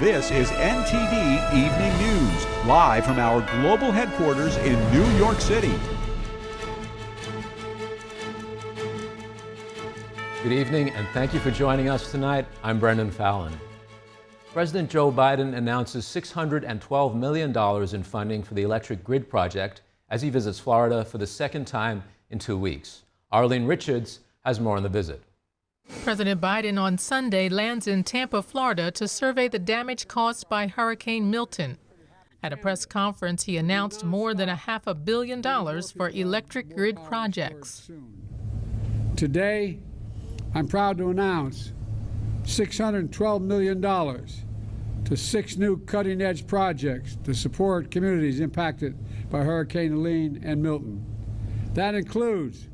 This is NTD Evening News, live from our global headquarters in New York City. Good evening, and thank you for joining us tonight. I'm Brendan Fallon. President Joe Biden announces $612 million in funding for the electric grid project as he visits Florida for the second time in 2 weeks. Arlene Richards has more on the visit. President Biden on Sunday lands in Tampa, Florida to survey the damage caused by Hurricane Milton. At a press conference, he announced more than $500 million for electric grid projects. Today, I'm proud to announce $612 million to 6 new cutting-edge projects to support communities impacted by Hurricane Helene and Milton. That includes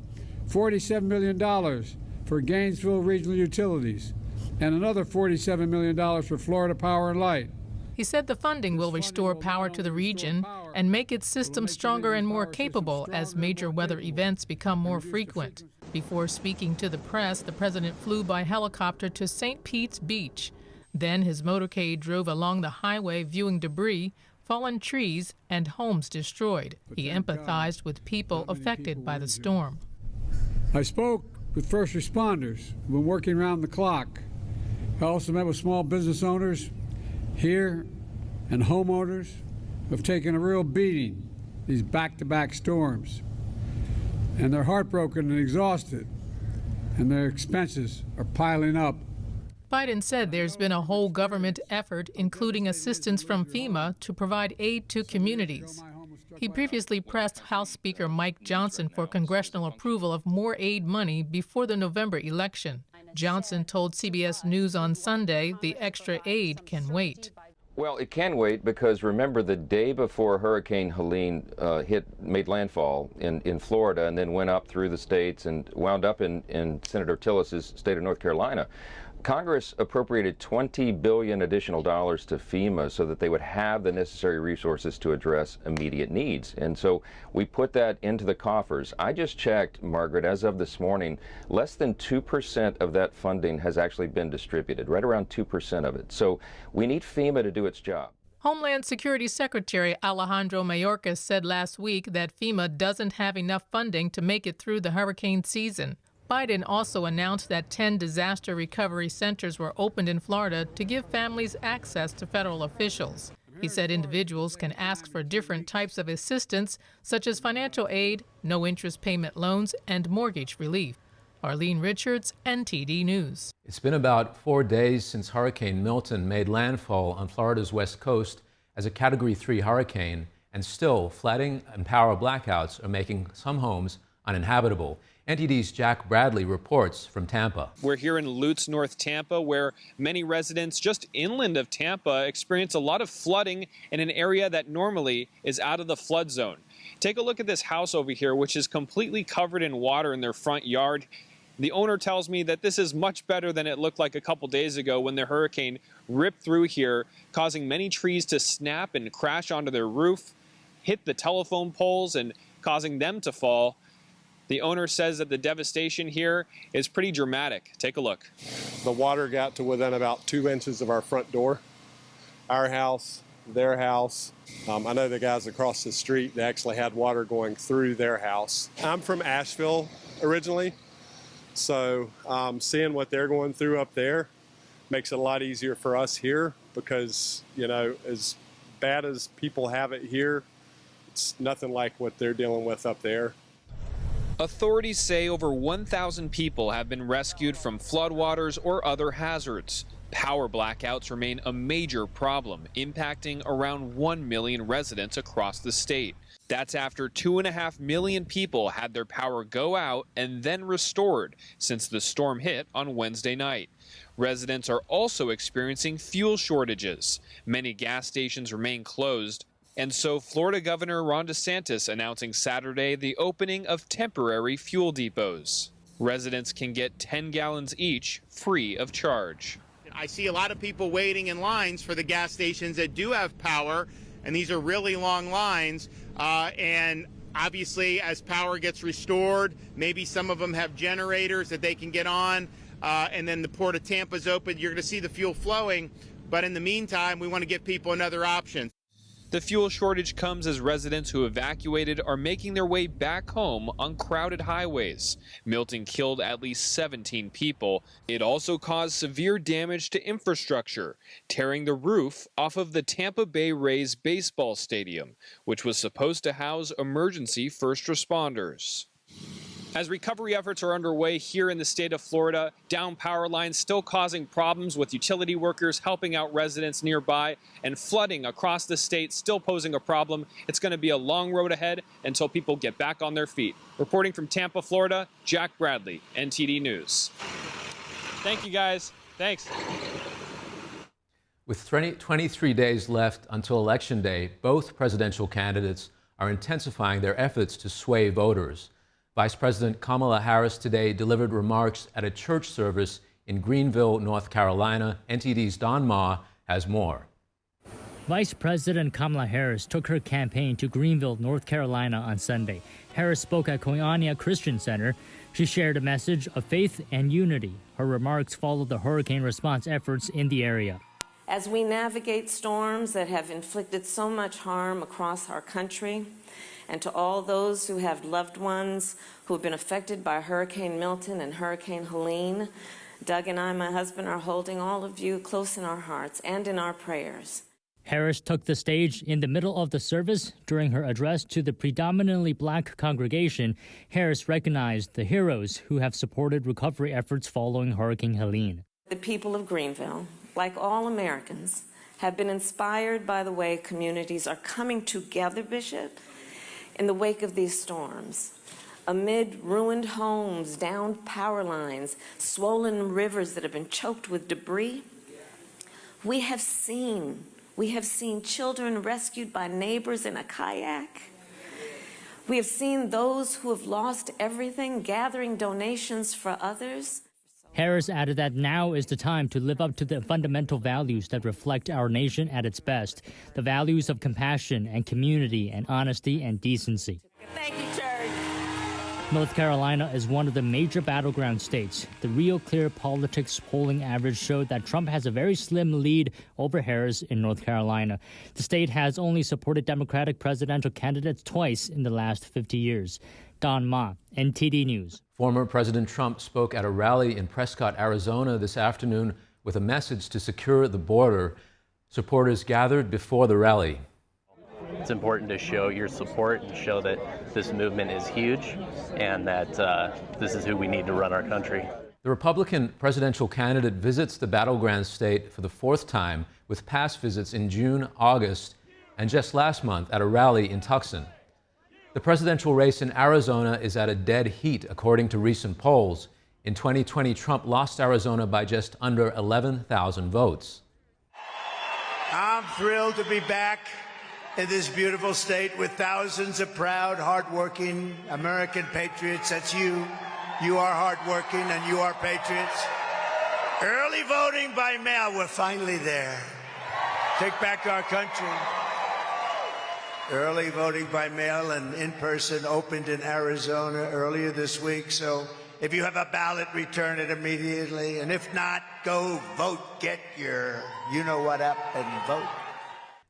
$47 million for Gainesville Regional Utilities and another $47 million for Florida Power and Light. He said the funding will restore power to the region and make its system stronger and more capable as major weather events become more frequent. Before speaking to the press, the president flew by helicopter to St. Pete's Beach. Then his motorcade drove along the highway viewing debris, fallen trees, and homes destroyed. He empathized with people affected by the storm. I spoke with first responders who've been working around the clock. I also met with small business owners here and homeowners who have taken a real beating these back-to-back storms. And they're heartbroken and exhausted, and their expenses are piling up. Biden said there's been a whole government effort, including assistance from FEMA, to provide aid to communities. He previously pressed House Speaker Mike Johnson for congressional approval of more aid money before the November election. Johnson told CBS News on Sunday the extra aid can wait. Well, it can wait because remember the day before Hurricane Helene made landfall in Florida and then went up through the states and wound up in Senator Tillis's state of North Carolina, Congress appropriated $20 billion additional dollars to FEMA so that they would have the necessary resources to address immediate needs. And so we put that into the coffers. I just checked, Margaret, as of this morning, less than 2% of that funding has actually been distributed, right around 2% of it. So we need FEMA to do its job. Homeland Security Secretary Alejandro Mayorkas said last week that FEMA doesn't have enough funding to make it through the hurricane season. Biden also announced that 10 disaster recovery centers were opened in Florida to give families access to federal officials. He said individuals can ask for different types of assistance, such as financial aid, no-interest payment loans, and mortgage relief. Arlene Richards, NTD News. It's been about 4 days since Hurricane Milton made landfall on Florida's west coast as a Category 3 hurricane, and still flooding and power blackouts are making some homes uninhabitable. NTD's Jack Bradley reports from Tampa. We're here in Lutz, North Tampa, where many residents just inland of Tampa experience a lot of flooding in an area that normally is out of the flood zone. Take a look at this house over here, which is completely covered in water in their front yard. The owner tells me that this is much better than it looked like a couple days ago when the hurricane ripped through here, causing many trees to snap and crash onto their roof, hit the telephone poles, and causing them to fall. The owner says that the devastation here is pretty dramatic. Take a look. The water got to within about 2 inches of our front door. Our house, their house. I know the guys across the street, they actually had water going through their house. I'm from Asheville originally, so seeing what they're going through up there makes it a lot easier for us here because, you know, as bad as people have it here, it's nothing like what they're dealing with up there. Authorities say over 1,000 people have been rescued from floodwaters or other hazards. Power blackouts remain a major problem, impacting around 1 million residents across the state. That's after 2.5 million people had their power go out and then restored since the storm hit on Wednesday night. Residents are also experiencing fuel shortages. Many gas stations remain closed. And so Florida Governor Ron DeSantis announcing Saturday the opening of temporary fuel depots. Residents can get 10 gallons each free of charge. I see a lot of people waiting in lines for the gas stations that do have power, and these are really long lines. And obviously, as power gets restored, maybe some of them have generators that they can get on, and then the Port of Tampa's open. You're going to see the fuel flowing. But in the meantime, we want to give people another option. The fuel shortage comes as residents who evacuated are making their way back home on crowded highways. Milton killed at least 17 people. It also caused severe damage to infrastructure, tearing the roof off of the Tampa Bay Rays baseball stadium, which was supposed to house emergency first responders. As recovery efforts are underway here in the state of Florida, down power lines still causing problems with utility workers helping out residents nearby, and flooding across the state still posing a problem. It's going to be a long road ahead until people get back on their feet. Reporting from Tampa, Florida, Jack Bradley, NTD News. Thank you, guys. Thanks. With 23 days left until Election Day, both presidential candidates are intensifying their efforts to sway voters. Vice President Kamala Harris today delivered remarks at a church service in Greenville, North Carolina. NTD's Don Ma has more. Vice President Kamala Harris took her campaign to Greenville, North Carolina on Sunday. Harris spoke at Koinonia Christian Center. She shared a message of faith and unity. Her remarks followed the hurricane response efforts in the area. As we navigate storms that have inflicted so much harm across our country, and to all those who have loved ones who have been affected by Hurricane Milton and Hurricane Helene, Doug and I, my husband, are holding all of you close in our hearts and in our prayers. Harris took the stage in the middle of the service. During her address to the predominantly black congregation, Harris recognized the heroes who have supported recovery efforts following Hurricane Helene. The people of Greenville, like all Americans, have been inspired by the way communities are coming together, Bishop, in the wake of these storms. Amid ruined homes, downed power lines, swollen rivers that have been choked with debris, we have seen children rescued by neighbors in a kayak. We have seen those who have lost everything gathering donations for others. Harris added that now is the time to live up to the fundamental values that reflect our nation at its best, the values of compassion and community and honesty and decency. Thank you, Church. North Carolina is one of the major battleground states. The Real Clear Politics polling average showed that Trump has a very slim lead over Harris in North Carolina. The state has only supported Democratic presidential candidates twice in the last 50 years. Don Ma, NTD News. Former President Trump spoke at a rally in Prescott, Arizona this afternoon with a message to secure the border. Supporters gathered before the rally. It's important to show your support and show that this movement is huge and that this is who we need to run our country. The Republican presidential candidate visits the battleground state for the fourth time, with past visits in June, August, and just last month at a rally in Tucson. The presidential race in Arizona is at a dead heat, according to recent polls. In 2020, Trump lost Arizona by just under 11,000 votes. I'm thrilled to be back in this beautiful state with thousands of proud, hardworking American patriots. That's you. You are hardworking and you are patriots. Early voting by mail, we're finally there. Take back our country. Early voting by mail and in person opened in Arizona earlier this week. So if you have a ballot, return it immediately. And if not, go vote. Get your you-know-what up and vote.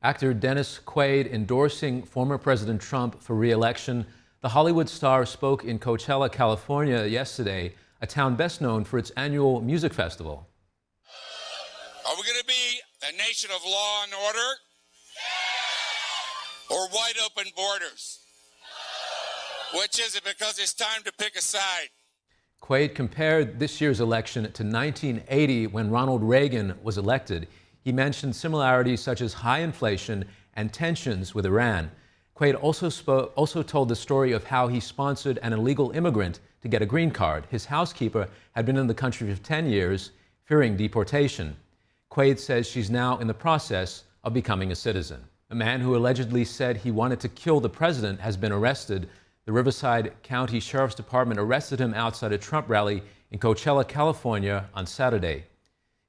Actor Dennis Quaid endorsing former President Trump for re-election. The Hollywood star spoke in Coachella, California yesterday, a town best known for its annual music festival. Are we going to be a nation of law and order? Or wide open borders? Which is it? Because it's time to pick a side. Quaid compared this year's election to 1980 when Ronald Reagan was elected. He mentioned similarities such as high inflation and tensions with Iran. Quaid also told the story of how he sponsored an illegal immigrant to get a green card. His housekeeper had been in the country for 10 years, fearing deportation. Quaid says she's now in the process of becoming a citizen. A man who allegedly said he wanted to kill the president has been arrested. The Riverside County Sheriff's Department arrested him outside a Trump rally in Coachella, California on Saturday.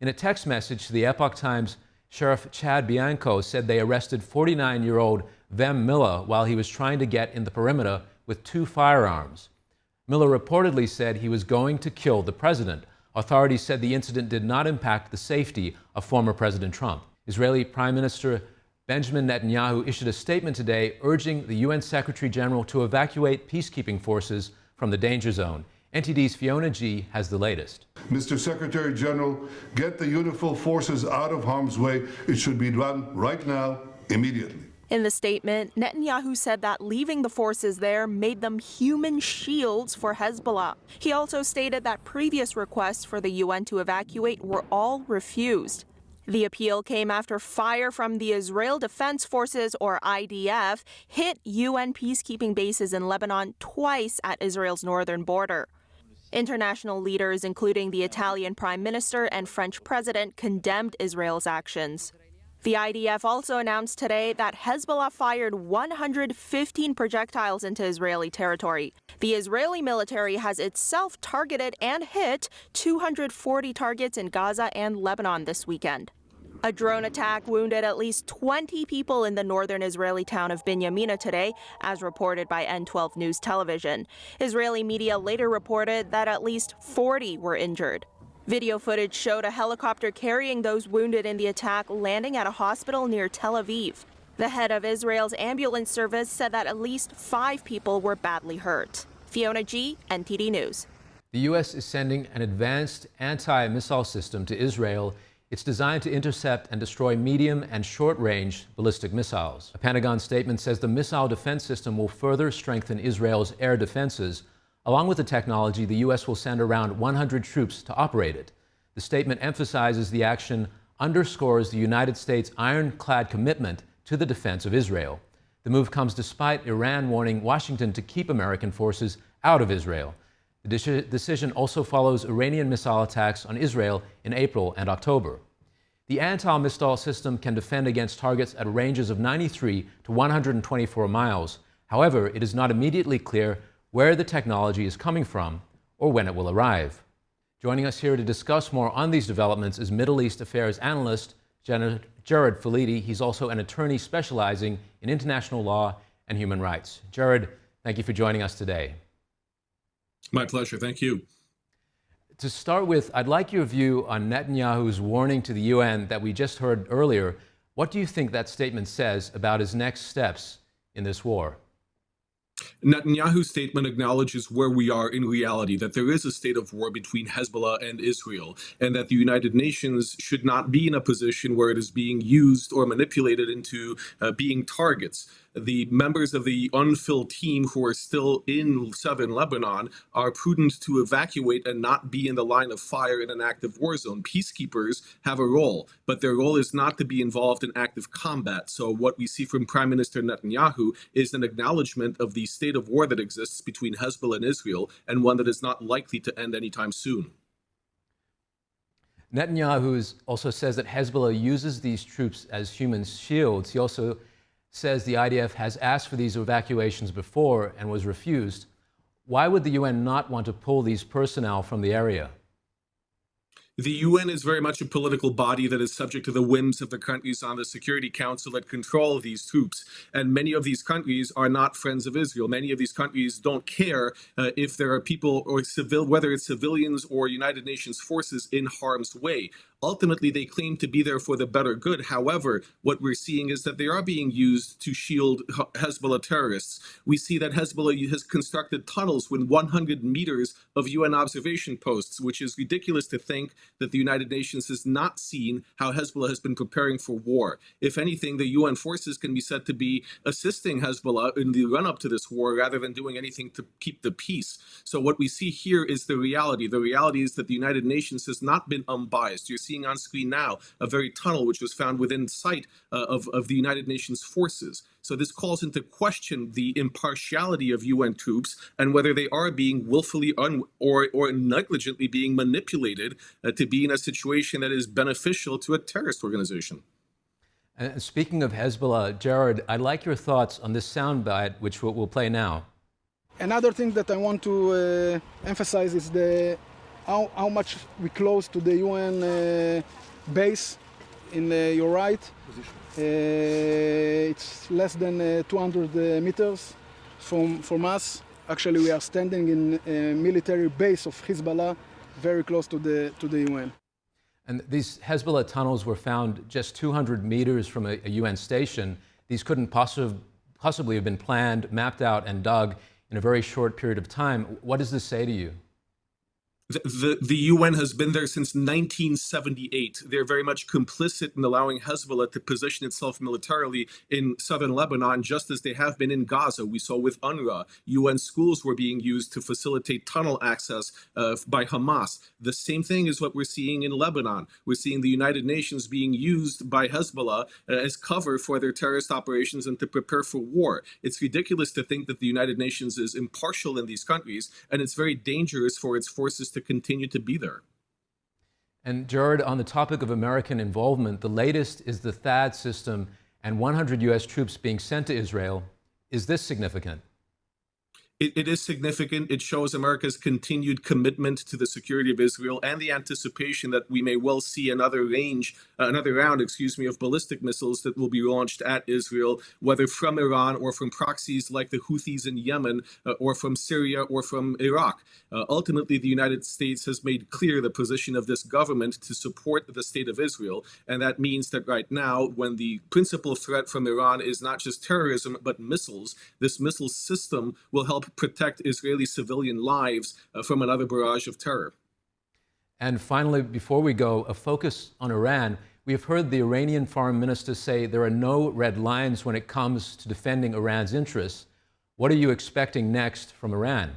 In a text message to the Epoch Times, Sheriff Chad Bianco said they arrested 49-year-old Vem Miller while he was trying to get in the perimeter with 2 firearms. Miller reportedly said he was going to kill the president. Authorities said the incident did not impact the safety of former President Trump. Israeli Prime Minister Benjamin Netanyahu issued a statement today urging the UN Secretary General to evacuate peacekeeping forces from the danger zone. NTD's Fiona G. has the latest. Mr. Secretary General, get the UNIFIL forces out of harm's way. It should be done right now, immediately. In the statement, Netanyahu said that leaving the forces there made them human shields for Hezbollah. He also stated that previous requests for the UN to evacuate were all refused. The appeal came after fire from the Israel Defense Forces, or IDF, hit UN peacekeeping bases in Lebanon twice at Israel's northern border. International leaders, including the Italian Prime Minister and French President, condemned Israel's actions. The IDF also announced today that Hezbollah fired 115 projectiles into Israeli territory. The Israeli military has itself targeted and hit 240 targets in Gaza and Lebanon this weekend. A drone attack wounded at least 20 people in the northern Israeli town of Binyamina today, as reported by N12 News Television. Israeli media later reported that at least 40 were injured. Video footage showed a helicopter carrying those wounded in the attack landing at a hospital near Tel Aviv. The head of Israel's ambulance service said that at least 5 people were badly hurt. Fiona G., NTD News. The U.S. is sending an advanced anti-missile system to Israel. It's designed to intercept and destroy medium and short-range ballistic missiles. A Pentagon statement says the missile defense system will further strengthen Israel's air defenses. Along with the technology, the U.S. will send around 100 troops to operate it. The statement emphasizes the action underscores the United States' ironclad commitment to the defense of Israel. The move comes despite Iran warning Washington to keep American forces out of Israel. The decision also follows Iranian missile attacks on Israel in April and October. The anti-missile system can defend against targets at ranges of 93 to 124 miles. However, it is not immediately clear where the technology is coming from or when it will arrive. Joining us here to discuss more on these developments is Middle East Affairs Analyst Jared Filiti. He's also an attorney specializing in international law and human rights. Jared, thank you for joining us today. My pleasure. Thank you. To start with, I'd like your view on Netanyahu's warning to the UN that we just heard earlier. What do you think that statement says about his next steps in this war? Netanyahu's statement acknowledges where we are in reality, that there is a state of war between Hezbollah and Israel, and that the United Nations should not be in a position where it is being used or manipulated into being targets. The members of the UNFIL team who are still in southern Lebanon are prudent to evacuate and not be in the line of fire in an active war zone. Peacekeepers have a role, but their role is not to be involved in active combat. So what we see from Prime Minister Netanyahu is an acknowledgement of the state of war that exists between Hezbollah and Israel, and one that is not likely to end anytime soon. Netanyahu also says that Hezbollah uses these troops as human shields. He also says the IDF has asked for these evacuations before and was refused. Why would the UN not want to pull these personnel from the area? The UN is very much a political body that is subject to the whims of the countries on the Security Council that control these troops. And many of these countries are not friends of Israel. Many of these countries don't care if there are people or whether it's civilians or United Nations forces in harm's way. Ultimately, they claim to be there for the better good. However, what we're seeing is that they are being used to shield Hezbollah terrorists. We see that Hezbollah has constructed tunnels with 100 meters of UN observation posts, which is ridiculous to think that the United Nations has not seen how Hezbollah has been preparing for war. If anything, the UN forces can be said to be assisting Hezbollah in the run-up to this war rather than doing anything to keep the peace. So what we see here is the reality. The reality is that the United Nations has not been unbiased. You're seeing on screen now a very tunnel which was found within sight of the United Nations forces. So this calls into question the impartiality of UN troops and whether they are being willfully or negligently being manipulated to be in a situation that is beneficial to a terrorist organization. And speaking of Hezbollah, Jared, I'd like your thoughts on this soundbite, which we'll play now. Another thing that I want to emphasize is how much we close to the UN base in your right. It's less than 200 meters from us. Actually, we are standing in a military base of Hezbollah very close to the UN. And these Hezbollah tunnels were found just 200 meters from a UN station. These couldn't possibly have been planned, mapped out, and dug in a very short period of time. What does this say to you? The UN has been there since 1978. They're very much complicit in allowing Hezbollah to position itself militarily in southern Lebanon, just as they have been in Gaza. We saw with UNRWA. UN schools were being used to facilitate tunnel access by Hamas. The same thing is what we're seeing in Lebanon. We're seeing the United Nations being used by Hezbollah as cover for their terrorist operations and to prepare for war. It's ridiculous to think that the United Nations is impartial in these countries, and it's very dangerous for its forces to continue to be there. And Jared, on the topic of American involvement, the latest is the THAAD system and 100 U.S. troops being sent to Israel. Is this significant? It is significant. It shows America's continued commitment to the security of Israel and the anticipation that we may well see another round of ballistic missiles that will be launched at Israel, whether from Iran or from proxies like the Houthis in Yemen, or from Syria or from Iraq. Ultimately, the United States has made clear the position of this government to support the state of Israel. And that means that right now, when the principal threat from Iran is not just terrorism, but missiles, this missile system will help protect Israeli civilian lives from another barrage of terror. And finally, before we go, a focus on Iran. We have heard the Iranian foreign minister say there are no red lines when it comes to defending Iran's interests. What are you expecting next from Iran?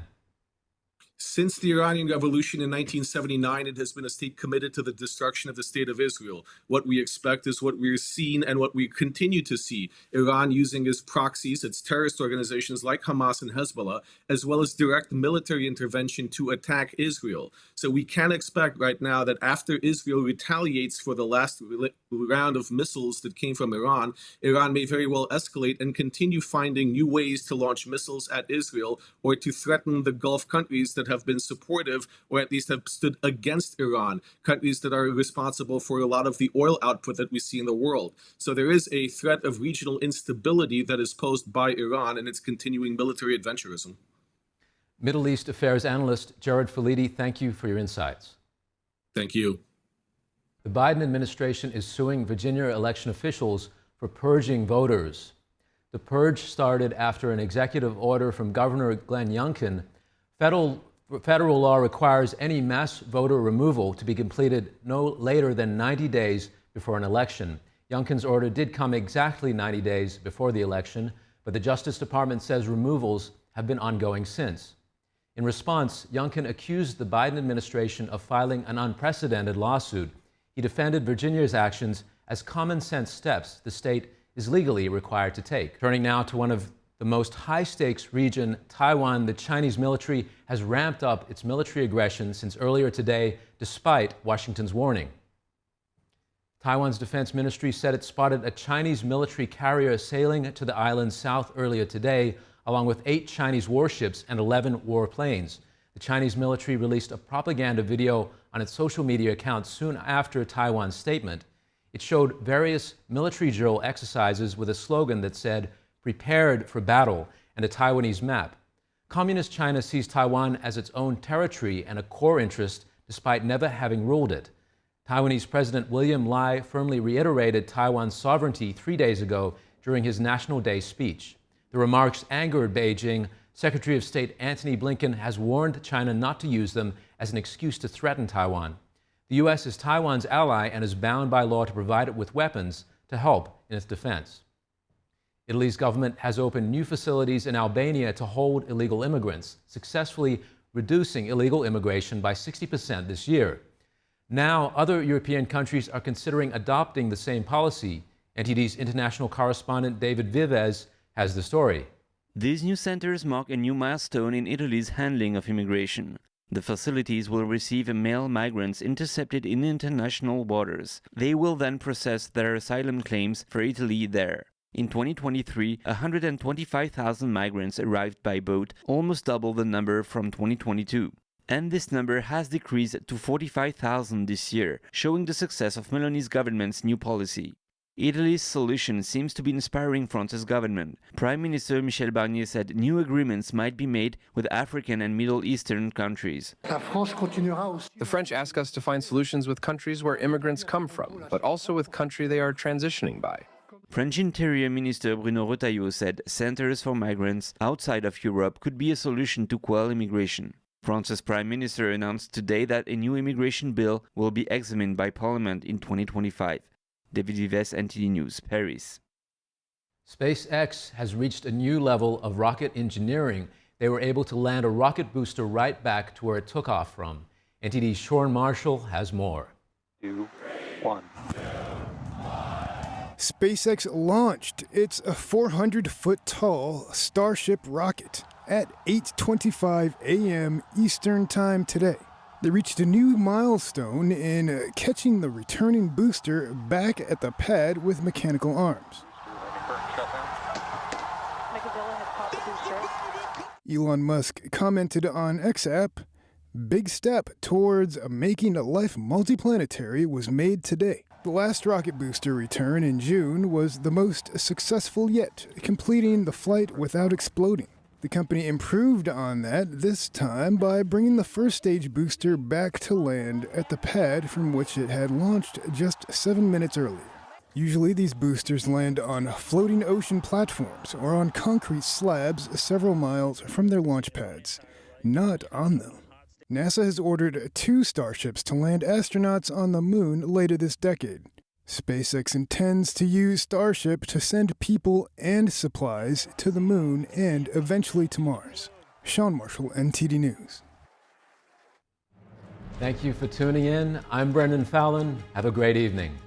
Since the Iranian Revolution in 1979, it has been a state committed to the destruction of the state of Israel. What we expect is what we're seeing and what we continue to see. Iran using its proxies, its terrorist organizations like Hamas and Hezbollah, as well as direct military intervention to attack Israel. So we can expect right now that after Israel retaliates for the last round of missiles that came from Iran, Iran may very well escalate and continue finding new ways to launch missiles at Israel or to threaten the Gulf countries that have been supportive or at least have stood against Iran, countries that are responsible for a lot of the oil output that we see in the world. So there is a threat of regional instability that is posed by Iran and its continuing military adventurism. Middle East Affairs Analyst Jared Falidi, thank you for your insights. Thank you. The Biden administration is suing Virginia election officials for purging voters. The purge started after an executive order from Governor Glenn Youngkin. Federal law requires any mass voter removal to be completed no later than 90 days before an election. Youngkin's order did come exactly 90 days before the election, but the Justice Department says removals have been ongoing since. In response, Youngkin accused the Biden administration of filing an unprecedented lawsuit. He defended Virginia's actions as common sense steps the state is legally required to take. Turning now to one of the most high-stakes region, Taiwan, the Chinese military has ramped up its military aggression since earlier today, despite Washington's warning. Taiwan's defense ministry said it spotted a Chinese military carrier sailing to the island's south earlier today, along with 8 Chinese warships and 11 warplanes. The Chinese military released a propaganda video on its social media account soon after Taiwan's statement. It showed various military drill exercises with a slogan that said, "Prepared for battle," and a Taiwanese map. Communist China sees Taiwan as its own territory and a core interest, despite never having ruled it. Taiwanese President William Lai firmly reiterated Taiwan's sovereignty 3 days ago during his National Day speech. The remarks angered Beijing. Secretary of State Antony Blinken has warned China not to use them as an excuse to threaten Taiwan. The U.S. is Taiwan's ally and is bound by law to provide it with weapons to help in its defense. Italy's government has opened new facilities in Albania to hold illegal immigrants, successfully reducing illegal immigration by 60% this year. Now, other European countries are considering adopting the same policy. NTD's international correspondent David Vives has the story. These new centers mark a new milestone in Italy's handling of immigration. The facilities will receive male migrants intercepted in international waters. They will then process their asylum claims for Italy there. In 2023, 125,000 migrants arrived by boat, almost double the number from 2022. And this number has decreased to 45,000 this year, showing the success of Meloni's government's new policy. Italy's solution seems to be inspiring France's government. Prime Minister Michel Barnier said new agreements might be made with African and Middle Eastern countries. The French ask us to find solutions with countries where immigrants come from, but also with countries they are transitioning by. French Interior Minister Bruno Retailleau said centers for migrants outside of Europe could be a solution to quell immigration. France's Prime Minister announced today that a new immigration bill will be examined by Parliament in 2025. David Vives, NTD News, Paris. SpaceX has reached a new level of rocket engineering. They were able to land a rocket booster right back to where it took off from. NTD's Sean Marshall has more. 2, 1. SpaceX launched its 400-foot tall Starship rocket at 8:25 a.m. Eastern Time today. They reached a new milestone in catching the returning booster back at the pad with mechanical arms. Elon Musk commented on X app, "Big step towards making life multiplanetary was made today." The last rocket booster return in June was the most successful yet, completing the flight without exploding. The company improved on that this time by bringing the first stage booster back to land at the pad from which it had launched just 7 minutes earlier. Usually these boosters land on floating ocean platforms or on concrete slabs several miles from their launch pads, not on them. NASA has ordered 2 Starships to land astronauts on the moon later this decade. SpaceX intends to use Starship to send people and supplies to the moon and eventually to Mars. Sean Marshall, NTD News. Thank you for tuning in. I'm Brendan Fallon. Have a great evening.